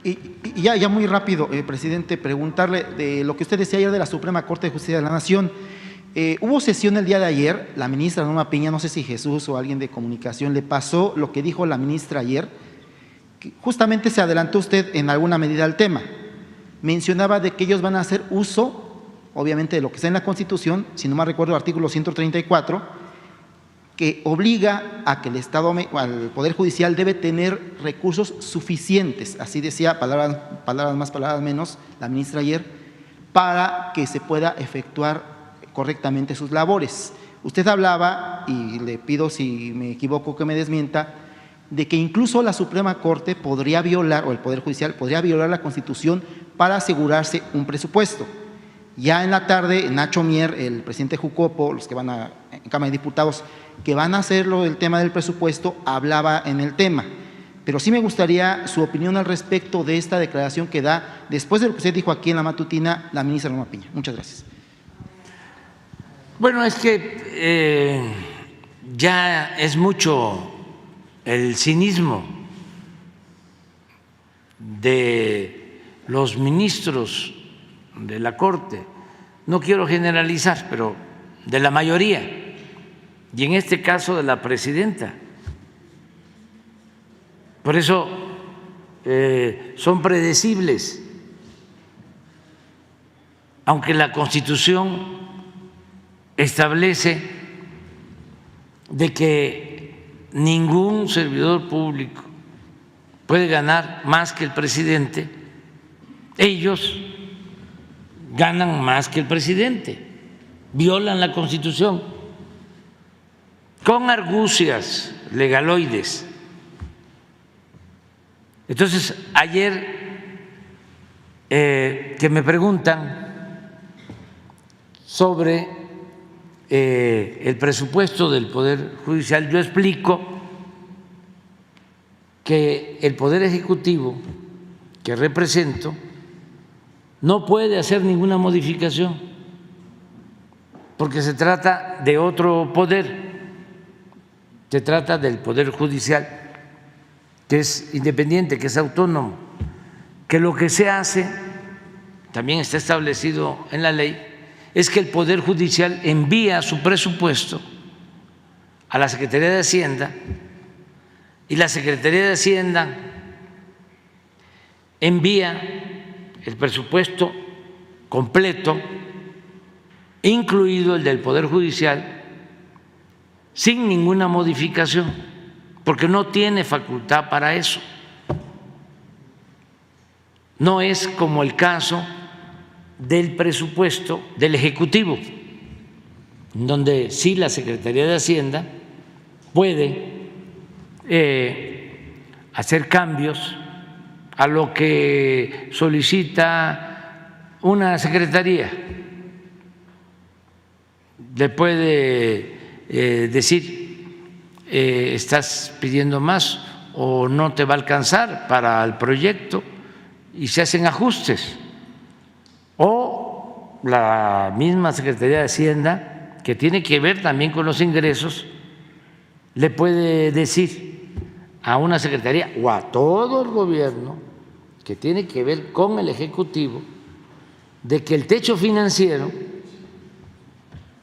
Y ya muy rápido, presidente, preguntarle de lo que usted decía ayer de la Suprema Corte de Justicia de la Nación. Hubo sesión el día de ayer, la ministra Norma Piña, no sé si Jesús o alguien de comunicación le pasó lo que dijo la ministra ayer, que justamente se adelantó usted en alguna medida al tema. Mencionaba de que ellos van a hacer uso, obviamente, de lo que está en la Constitución, si no mal recuerdo, el artículo 134, que obliga a que el Estado, al Poder Judicial, debe tener recursos suficientes, así decía, palabras más, palabras menos, la ministra ayer, para que se pueda efectuar correctamente sus labores. Usted hablaba, y le pido si me equivoco que me desmienta, de que incluso la Suprema Corte podría violar, o el Poder Judicial podría violar la Constitución para asegurarse un presupuesto. Ya en la tarde, Nacho Mier, el presidente Jucopo, los que van a en Cámara de Diputados, que van a hacerlo el tema del presupuesto, hablaba en el tema. Pero sí me gustaría su opinión al respecto de esta declaración que da, después de lo que usted dijo aquí en la matutina, la ministra Norma Piña. Muchas gracias. Bueno, es que ya es mucho el cinismo de los ministros de la Corte, no quiero generalizar, pero de la mayoría, y en este caso de la presidenta. Por eso son predecibles, aunque la Constitución establece de que ningún servidor público puede ganar más que el presidente, ellos ganan más que el presidente, violan la Constitución con argucias legaloides. Entonces, ayer que me preguntan sobre el presupuesto del Poder Judicial, yo explico que el Poder Ejecutivo que represento no puede hacer ninguna modificación porque se trata de otro poder, se trata del Poder Judicial, que es independiente, que es autónomo, que lo que se hace, también está establecido en la ley, es que el Poder Judicial envía su presupuesto a la Secretaría de Hacienda y la Secretaría de Hacienda envía el presupuesto completo, incluido el del Poder Judicial, sin ninguna modificación, porque no tiene facultad para eso. No es como el caso del presupuesto del Ejecutivo, donde sí la Secretaría de Hacienda puede hacer cambios a lo que solicita una secretaría. Le puede decir, estás pidiendo más o no te va a alcanzar para el proyecto, y se hacen ajustes. O la misma Secretaría de Hacienda, que tiene que ver también con los ingresos, le puede decir a una secretaría o a todo el gobierno que tiene que ver con el Ejecutivo de que el techo financiero,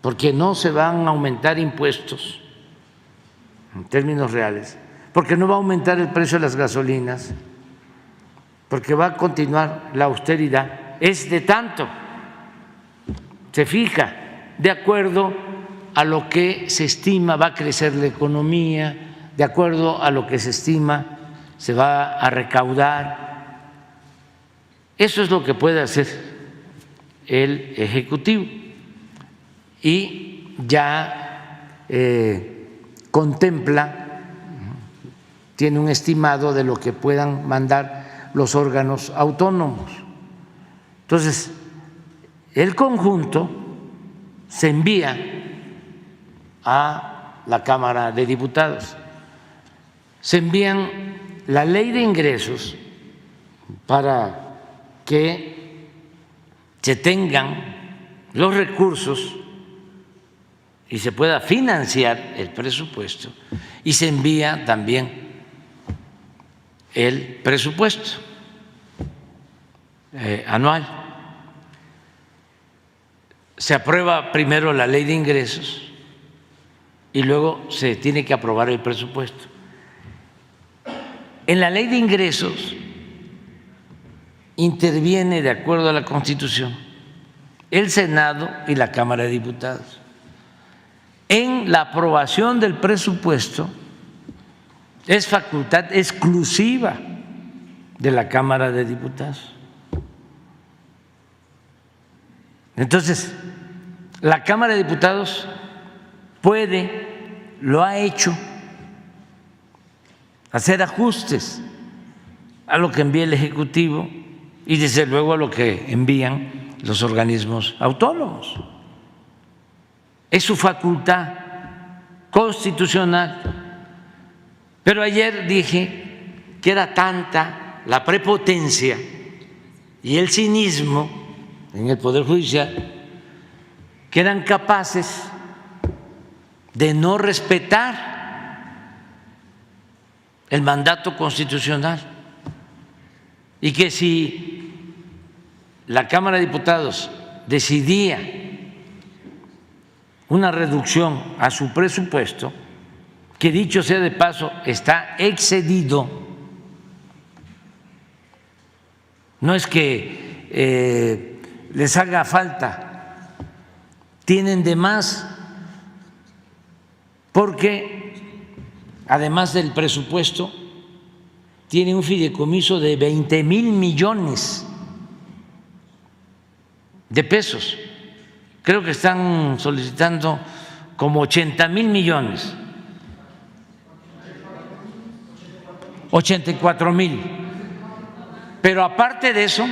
porque no se van a aumentar impuestos en términos reales, porque no va a aumentar el precio de las gasolinas, porque va a continuar la austeridad, es de tanto, se fija de acuerdo a lo que se estima va a crecer la economía, de acuerdo a lo que se estima se va a recaudar. Eso es lo que puede hacer el Ejecutivo y ya contempla, tiene un estimado de lo que puedan mandar los órganos autónomos. Entonces, el conjunto se envía a la Cámara de Diputados, se envían la ley de ingresos para que se tengan los recursos y se pueda financiar el presupuesto, y se envía también el presupuesto. anual. Se aprueba primero la ley de ingresos y luego se tiene que aprobar el presupuesto. En la ley de ingresos interviene, de acuerdo a la Constitución, el Senado y la Cámara de Diputados. En la aprobación del presupuesto es facultad exclusiva de la Cámara de Diputados. Entonces, la Cámara de Diputados puede, lo ha hecho, hacer ajustes a lo que envía el Ejecutivo y desde luego a lo que envían los organismos autónomos. Es su facultad constitucional. Pero ayer dije que era tanta la prepotencia y el cinismo en el Poder Judicial que eran capaces de no respetar el mandato constitucional y que si la Cámara de Diputados decidía una reducción a su presupuesto, que dicho sea de paso está excedido, no es que les haga falta, tienen de más, porque además del presupuesto tiene un fideicomiso de 20,000 millones de pesos. Creo que están solicitando como 80,000 millones, 84,000. Pero aparte de eso,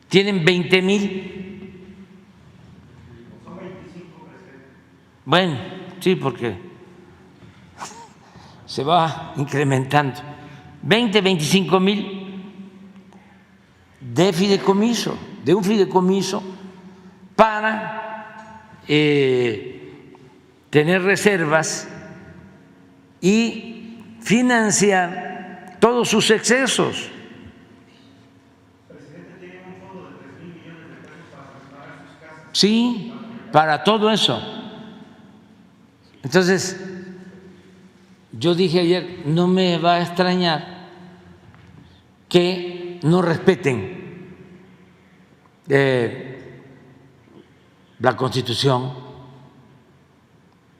tienen 20,000. Bueno, sí, porque se va incrementando. 25,000 de fideicomiso, de un fideicomiso para tener reservas y financiar todos sus excesos. Sí, para todo eso. Entonces, yo dije ayer, no me va a extrañar que no respeten la Constitución,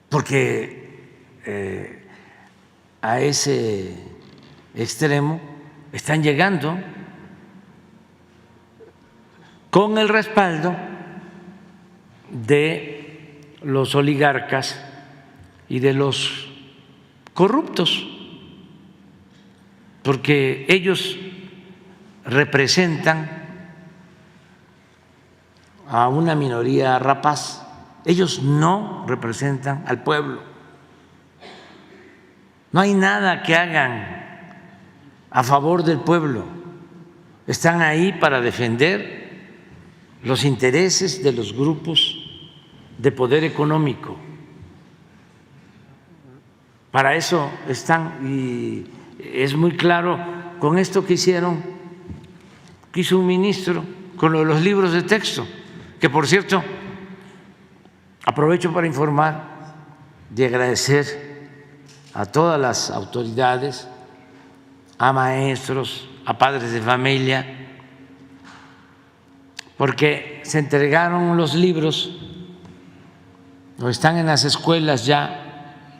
porque a ese extremo están llegando con el respaldo de los oligarcas y de los corruptos, porque ellos representan a una minoría rapaz, ellos no representan al pueblo. No hay nada que hagan a favor del pueblo, están ahí para defender los intereses de los grupos de poder económico. Para eso están, y es muy claro con esto que hicieron, que hizo un ministro con lo de los libros de texto, que por cierto, aprovecho para informar y agradecer a todas las autoridades, a maestros, a padres de familia, porque se entregaron los libros, o están en las escuelas ya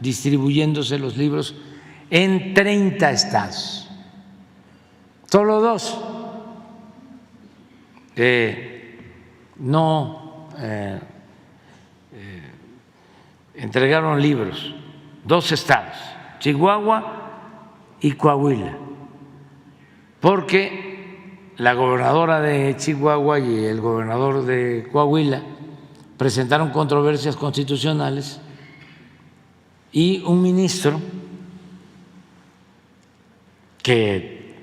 distribuyéndose los libros en 30 estados, solo 2 no entregaron libros, 2 estados, Chihuahua y Coahuila, porque la gobernadora de Chihuahua y el gobernador de Coahuila presentaron controversias constitucionales y un ministro que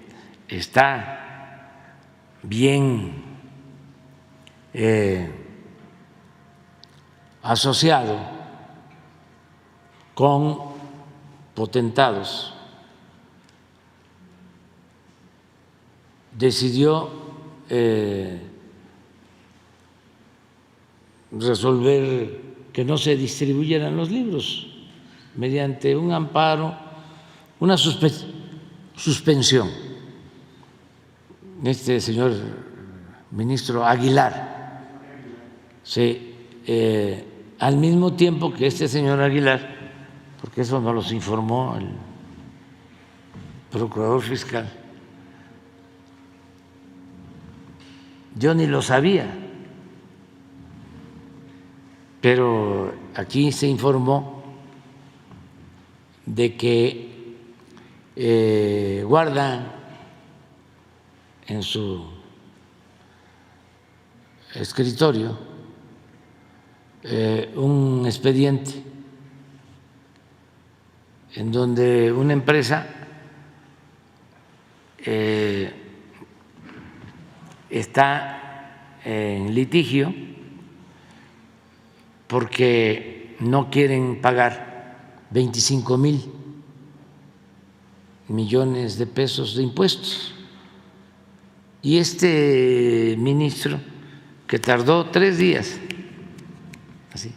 está bien asociado con potentados, decidió resolver que no se distribuyeran los libros mediante un amparo, una suspensión. Este señor ministro Aguilar, sí, al mismo tiempo que este señor Aguilar, porque eso nos los informó el procurador fiscal, yo ni lo sabía, pero aquí se informó de que guardan en su escritorio un expediente en donde una empresa está en litigio porque no quieren pagar 25,000 millones de pesos de impuestos. Y este ministro, que tardó 3 días, así,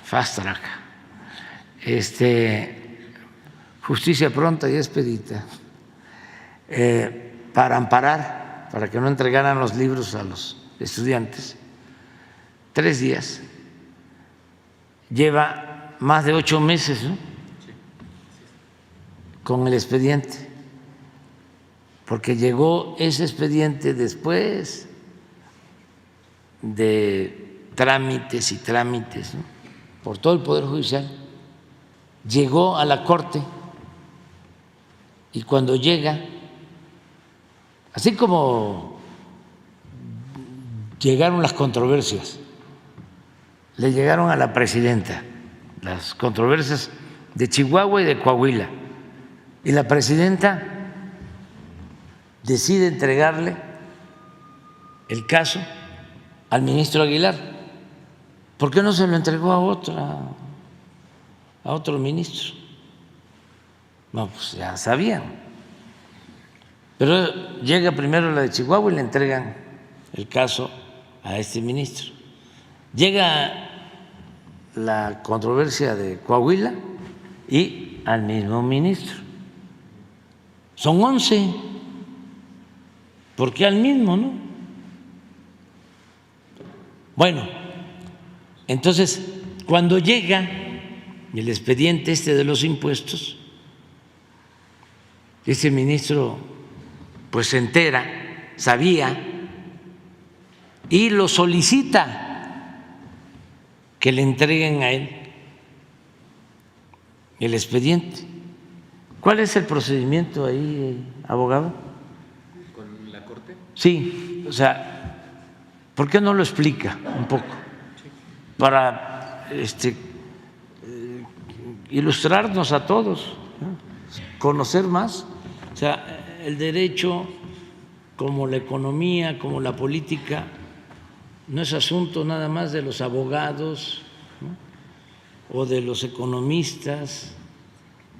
fast track, justicia pronta y expedita, para amparar, para que no entregaran los libros a los estudiantes, 3 días, lleva más de 8 meses, ¿no?, con el expediente, porque llegó ese expediente después de trámites y trámites, ¿no?, por todo el Poder Judicial, llegó a la Corte, y cuando llega, así como llegaron las controversias, le llegaron a la presidenta las controversias de Chihuahua y de Coahuila, y la presidenta decide entregarle el caso al ministro Aguilar. ¿Por qué no se lo entregó a otro ministro? No, pues ya sabían. Pero llega primero la de Chihuahua y le entregan el caso a este ministro. Llega la controversia de Coahuila y al mismo ministro. Son 11. ¿Por qué al mismo, no? Bueno, entonces, cuando llega el expediente de los impuestos, ese ministro pues se entera, sabía, y lo solicita que le entreguen a él el expediente. ¿Cuál es el procedimiento ahí, abogado? ¿Con la Corte? Sí, o sea, ¿por qué no lo explica un poco? Para ilustrarnos a todos, ¿no?, conocer más. O sea, el derecho, como la economía, como la política, no es asunto nada más de los abogados, ¿no?, o de los economistas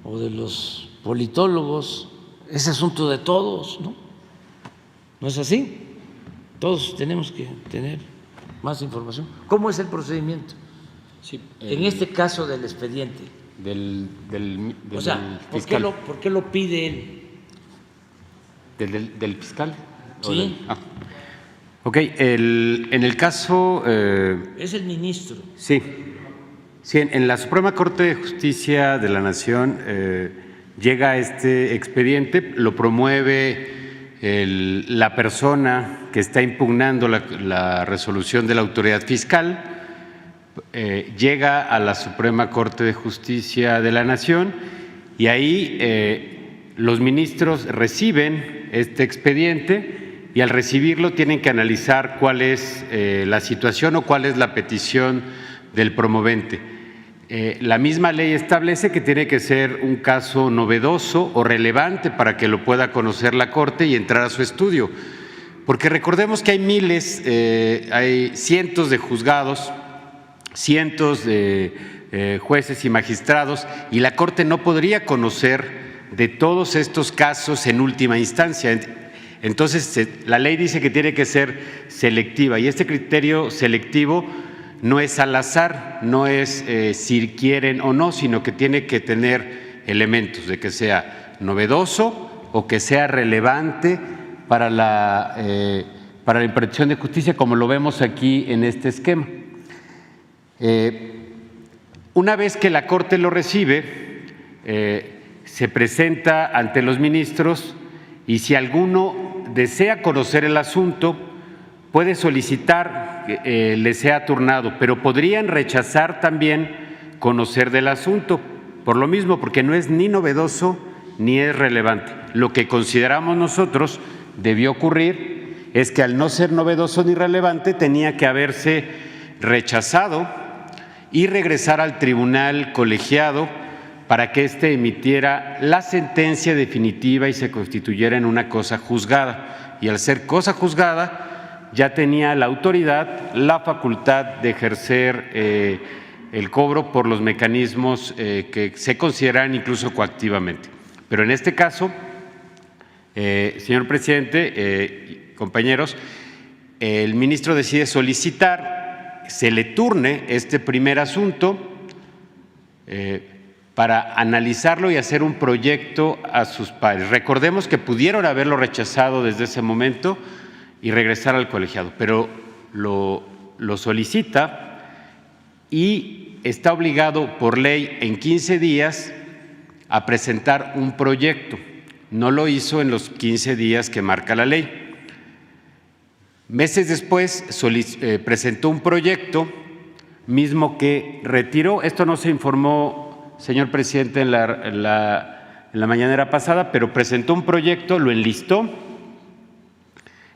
o de los politólogos, es asunto de todos, ¿no? ¿No es así? Todos tenemos que tener más información. ¿Cómo es el procedimiento? Sí, En este caso del expediente. Del O sea, fiscal. ¿por qué lo pide él? ¿Del fiscal? Sí. Ok, en el caso… Es el ministro. Sí, en la Suprema Corte de Justicia de la Nación llega este expediente, lo promueve la persona que está impugnando la resolución de la autoridad fiscal, llega a la Suprema Corte de Justicia de la Nación y ahí los ministros reciben este expediente y al recibirlo tienen que analizar cuál es la situación o cuál es la petición del promovente. La misma ley establece que tiene que ser un caso novedoso o relevante para que lo pueda conocer la Corte y entrar a su estudio, porque recordemos que hay miles, hay cientos de juzgados, cientos de jueces y magistrados, y la Corte no podría conocer de todos estos casos en última instancia. Entonces, la ley dice que tiene que ser selectiva, y este criterio selectivo no es al azar, no es si quieren o no, sino que tiene que tener elementos de que sea novedoso o que sea relevante para la impartición de justicia, como lo vemos aquí en este esquema. Una vez que la Corte lo recibe, se presenta ante los ministros, y si alguno desea conocer el asunto, puede solicitar que le sea turnado, pero podrían rechazar también conocer del asunto, por lo mismo, porque no es ni novedoso ni es relevante. Lo que consideramos nosotros debió ocurrir es que, al no ser novedoso ni relevante, tenía que haberse rechazado y regresar al tribunal colegiado para que éste emitiera la sentencia definitiva y se constituyera en una cosa juzgada. Y al ser cosa juzgada, ya tenía la autoridad la facultad de ejercer el cobro por los mecanismos que se consideran incluso coactivamente. Pero en este caso, señor presidente, compañeros, el ministro decide solicitar, se le turne este primer asunto para analizarlo y hacer un proyecto a sus pares. Recordemos que pudieron haberlo rechazado desde ese momento y regresar al colegiado, pero lo solicita y está obligado por ley en 15 días a presentar un proyecto. No lo hizo en los 15 días que marca la ley. Meses después presentó un proyecto mismo que retiró. Esto no se informó, señor presidente, en la mañanera pasada, pero presentó un proyecto, lo enlistó,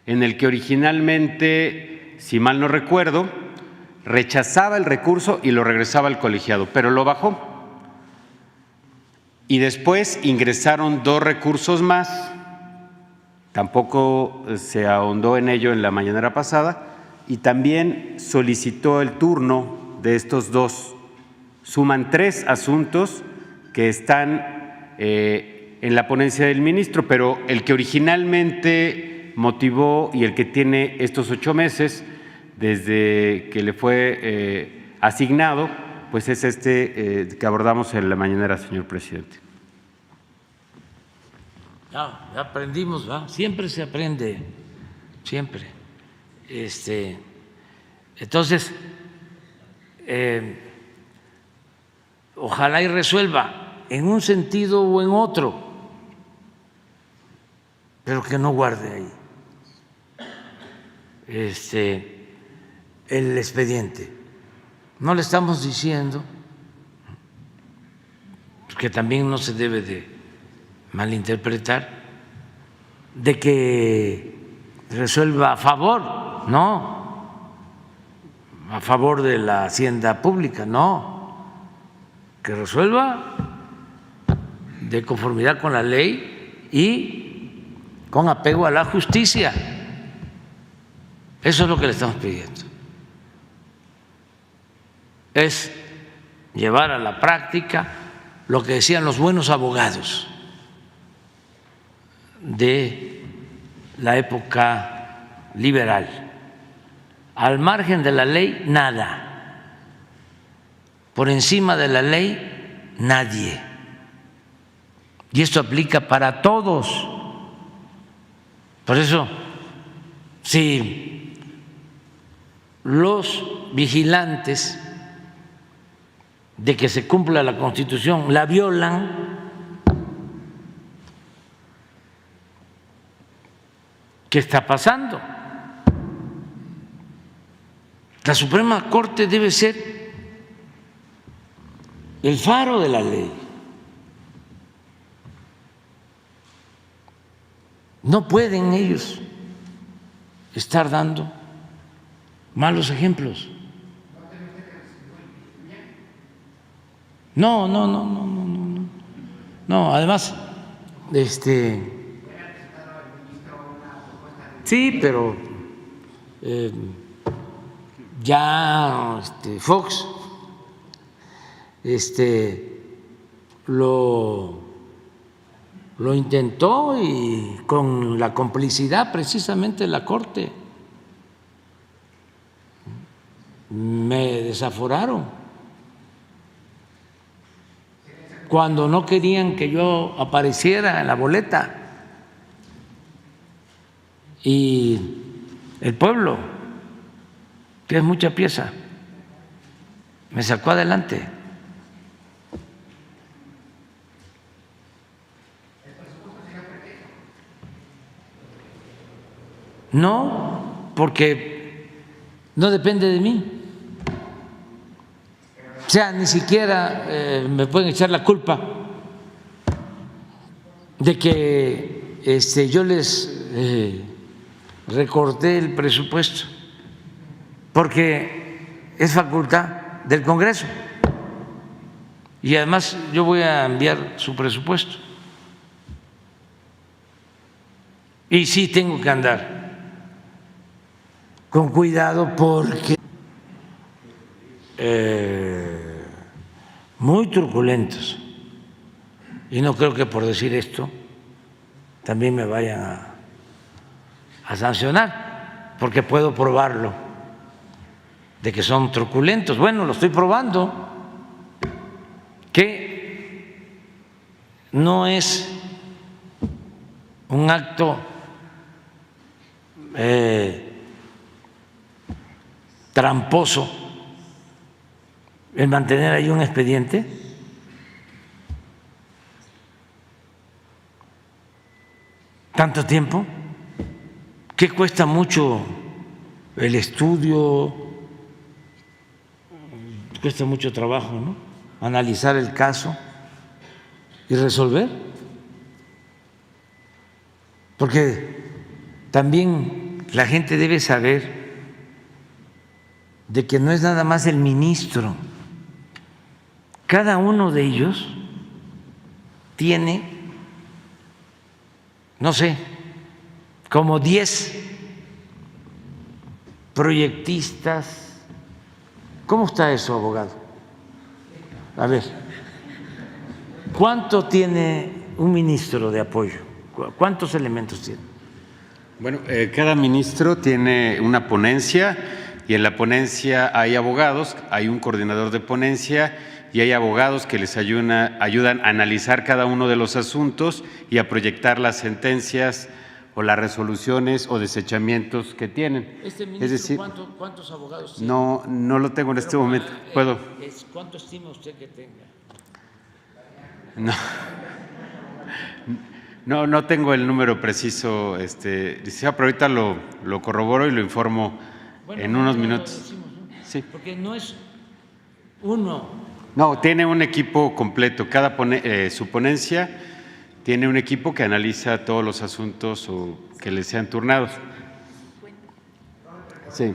en el que originalmente, si mal no recuerdo, rechazaba el recurso y lo regresaba al colegiado, pero lo bajó. Y después ingresaron 2 recursos más, tampoco se ahondó en ello en la mañanera pasada, y también solicitó el turno de estos 2. Suman 3 asuntos que están en la ponencia del ministro, pero el que originalmente motivó y el que tiene estos 8 meses desde que le fue asignado, pues es este que abordamos en la mañanera, señor presidente. Ya aprendimos, ¿va? Siempre se aprende, siempre. Entonces, ojalá y resuelva en un sentido o en otro, pero que no guarde ahí el expediente. No le estamos diciendo, porque también no se debe de malinterpretar, de que resuelva a favor, no, a favor de la hacienda pública, no, que resuelva de conformidad con la ley y con apego a la justicia. Eso es lo que le estamos pidiendo. Es llevar a la práctica lo que decían los buenos abogados de la época liberal. Al margen de la ley, nada. Por encima de la ley, nadie. Y esto aplica para todos. Por eso, si los vigilantes de que se cumpla la Constitución la violan, ¿qué está pasando? La Suprema Corte debe ser el faro de la ley. No pueden ellos estar dando malos ejemplos. No, además, sí, pero ya Fox lo intentó y con la complicidad precisamente de la Corte. Me desaforaron cuando no querían que yo apareciera en la boleta, y el pueblo, que es mucha pieza, me sacó adelante. No, porque no depende de mí. O sea, ni siquiera me pueden echar la culpa de que yo les recorté el presupuesto, porque es facultad del Congreso y además yo voy a enviar su presupuesto y sí tengo que andar con cuidado porque muy truculentos, y no creo que por decir esto también me vayan a sancionar, porque puedo probarlo de que son truculentos. Bueno, lo estoy probando, que no es un acto tramposo el mantener ahí un expediente. ¿Tanto tiempo? ¿Qué cuesta mucho el estudio? Cuesta mucho trabajo, ¿no? Analizar el caso y resolver. Porque también la gente debe saber de que no es nada más el ministro. Cada uno de ellos tiene, no sé, como 10 proyectistas. ¿Cómo está eso, abogado? A ver, ¿cuánto tiene un ministro de apoyo? ¿Cuántos elementos tiene? Bueno, cada ministro tiene una ponencia y en la ponencia hay abogados, hay un coordinador de ponencia y hay abogados que les ayudan a analizar cada uno de los asuntos y a proyectar las sentencias o las resoluciones o desechamientos que tienen. Ministro, es decir, ¿cuántos abogados tiene? No lo tengo en este momento. ¿Puedo? ¿Cuánto estima usted que tenga? No tengo el número preciso, pero ahorita lo corroboro y lo informo en unos minutos. Sí. Porque no es uno. No, tiene un equipo completo. Su ponencia tiene un equipo que analiza todos los asuntos o que les sean turnados. Sí.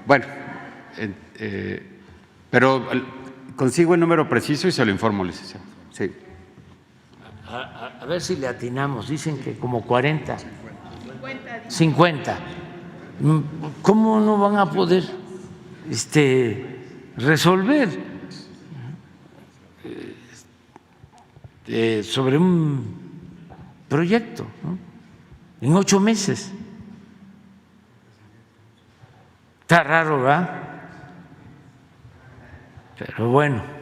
Bueno, pero consigo el número preciso y se lo informo, licenciado. Sí. A ver si le atinamos. Dicen que como 40. 50. ¿Cómo no van a poder resolver sobre un proyecto, ¿no? En 8 meses? Está raro, ¿verdad? Pero bueno.